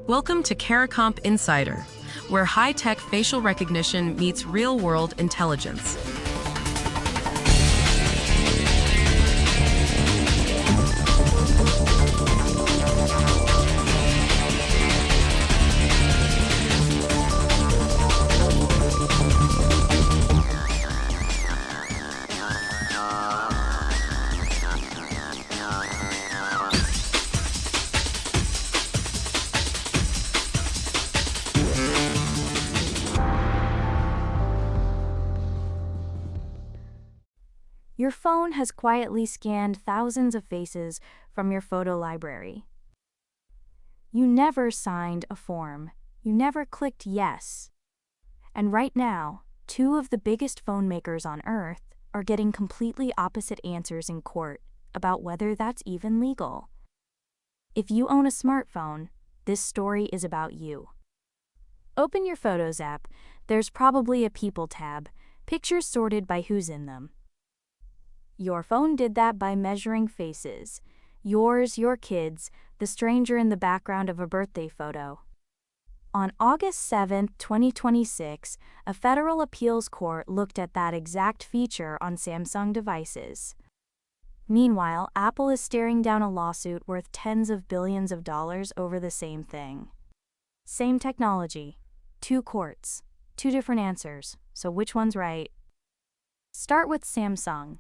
Welcome to CARICOMP Insider, where high-tech facial recognition meets real-world intelligence. Your phone has quietly scanned thousands of faces from your photo library. You never signed a form. You never clicked yes. And right now, two of the biggest phone makers on Earth are getting completely opposite answers in court about whether that's even legal. If you own a smartphone, this story is about you. Open your Photos app. There's probably a People tab, pictures sorted by who's in them. Your phone did that by measuring faces. Yours, your kids, the stranger in the background of a birthday photo. On August 7, 2026, a federal appeals court looked at that exact feature on Samsung devices. Meanwhile, Apple is staring down a lawsuit worth tens of billions of dollars over the same thing. Same technology, two courts, two different answers, so which one's right? Start with Samsung.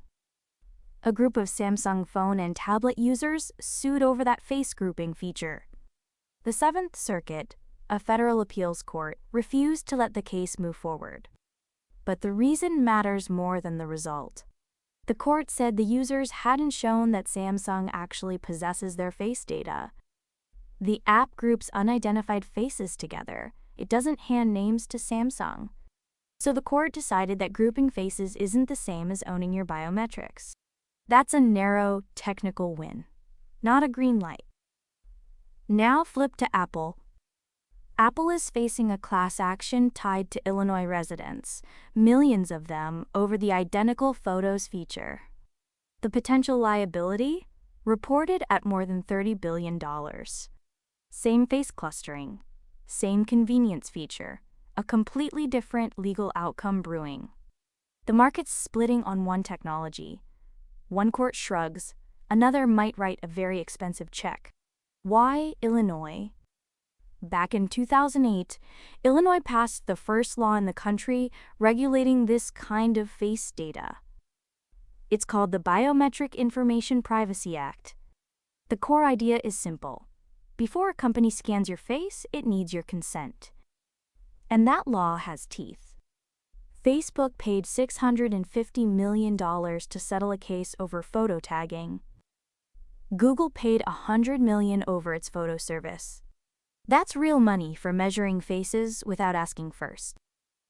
A group of Samsung phone and tablet users sued over that face grouping feature. The Seventh Circuit, a federal appeals court, refused to let the case move forward. But the reason matters more than the result. The court said the users hadn't shown that Samsung actually possesses their face data. The app groups unidentified faces together. It doesn't hand names to Samsung. So the court decided that grouping faces isn't the same as owning your biometrics. That's a narrow, technical win, not a green light. Now flip to Apple. Apple is facing a class action tied to Illinois residents, millions of them, over the identical photos feature. The potential liability? Reported at more than $30 billion. Same face clustering, same convenience feature, a completely different legal outcome brewing. The market's splitting on one technology. One court shrugs, another might write a very expensive check. Why Illinois? Back in 2008, Illinois passed the first law in the country regulating this kind of face data. It's called the Biometric Information Privacy Act. The core idea is simple. Before a company scans your face, it needs your consent. And that law has teeth. Facebook paid $650 million to settle a case over photo tagging. Google paid $100 million over its photo service. That's real money for measuring faces without asking first.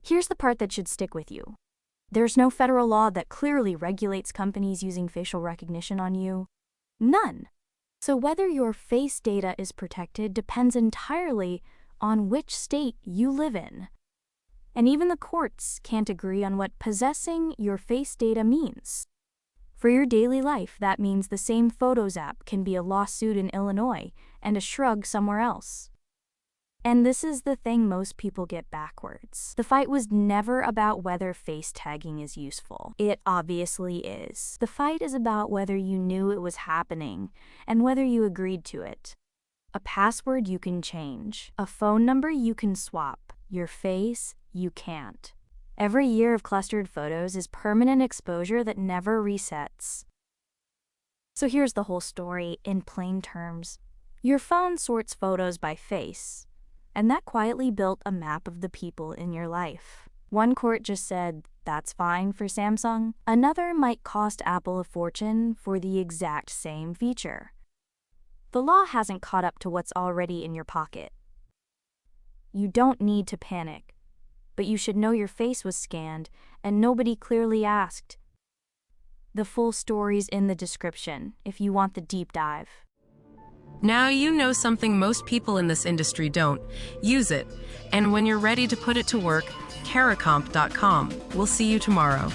Here's the part that should stick with you. There's no federal law that clearly regulates companies using facial recognition on you. None. So whether your face data is protected depends entirely on which state you live in. And even the courts can't agree on what possessing your face data means. For your daily life, that means the same Photos app can be a lawsuit in Illinois and a shrug somewhere else. And this is the thing most people get backwards. The fight was never about whether face tagging is useful. It obviously is. The fight is about whether you knew it was happening and whether you agreed to it. A password you can change. A phone number you can swap. Your face, you can't. Every year of clustered photos is permanent exposure that never resets. So here's the whole story in plain terms. Your phone sorts photos by face, and that quietly built a map of the people in your life. One court just said, that's fine for Samsung. Another might cost Apple a fortune for the exact same feature. The law hasn't caught up to what's already in your pocket. You don't need to panic, but you should know your face was scanned and nobody clearly asked. The full story's in the description if you want the deep dive. Now you know something most people in this industry don't. Use it. And when you're ready to put it to work, caricomp.com. We'll see you tomorrow.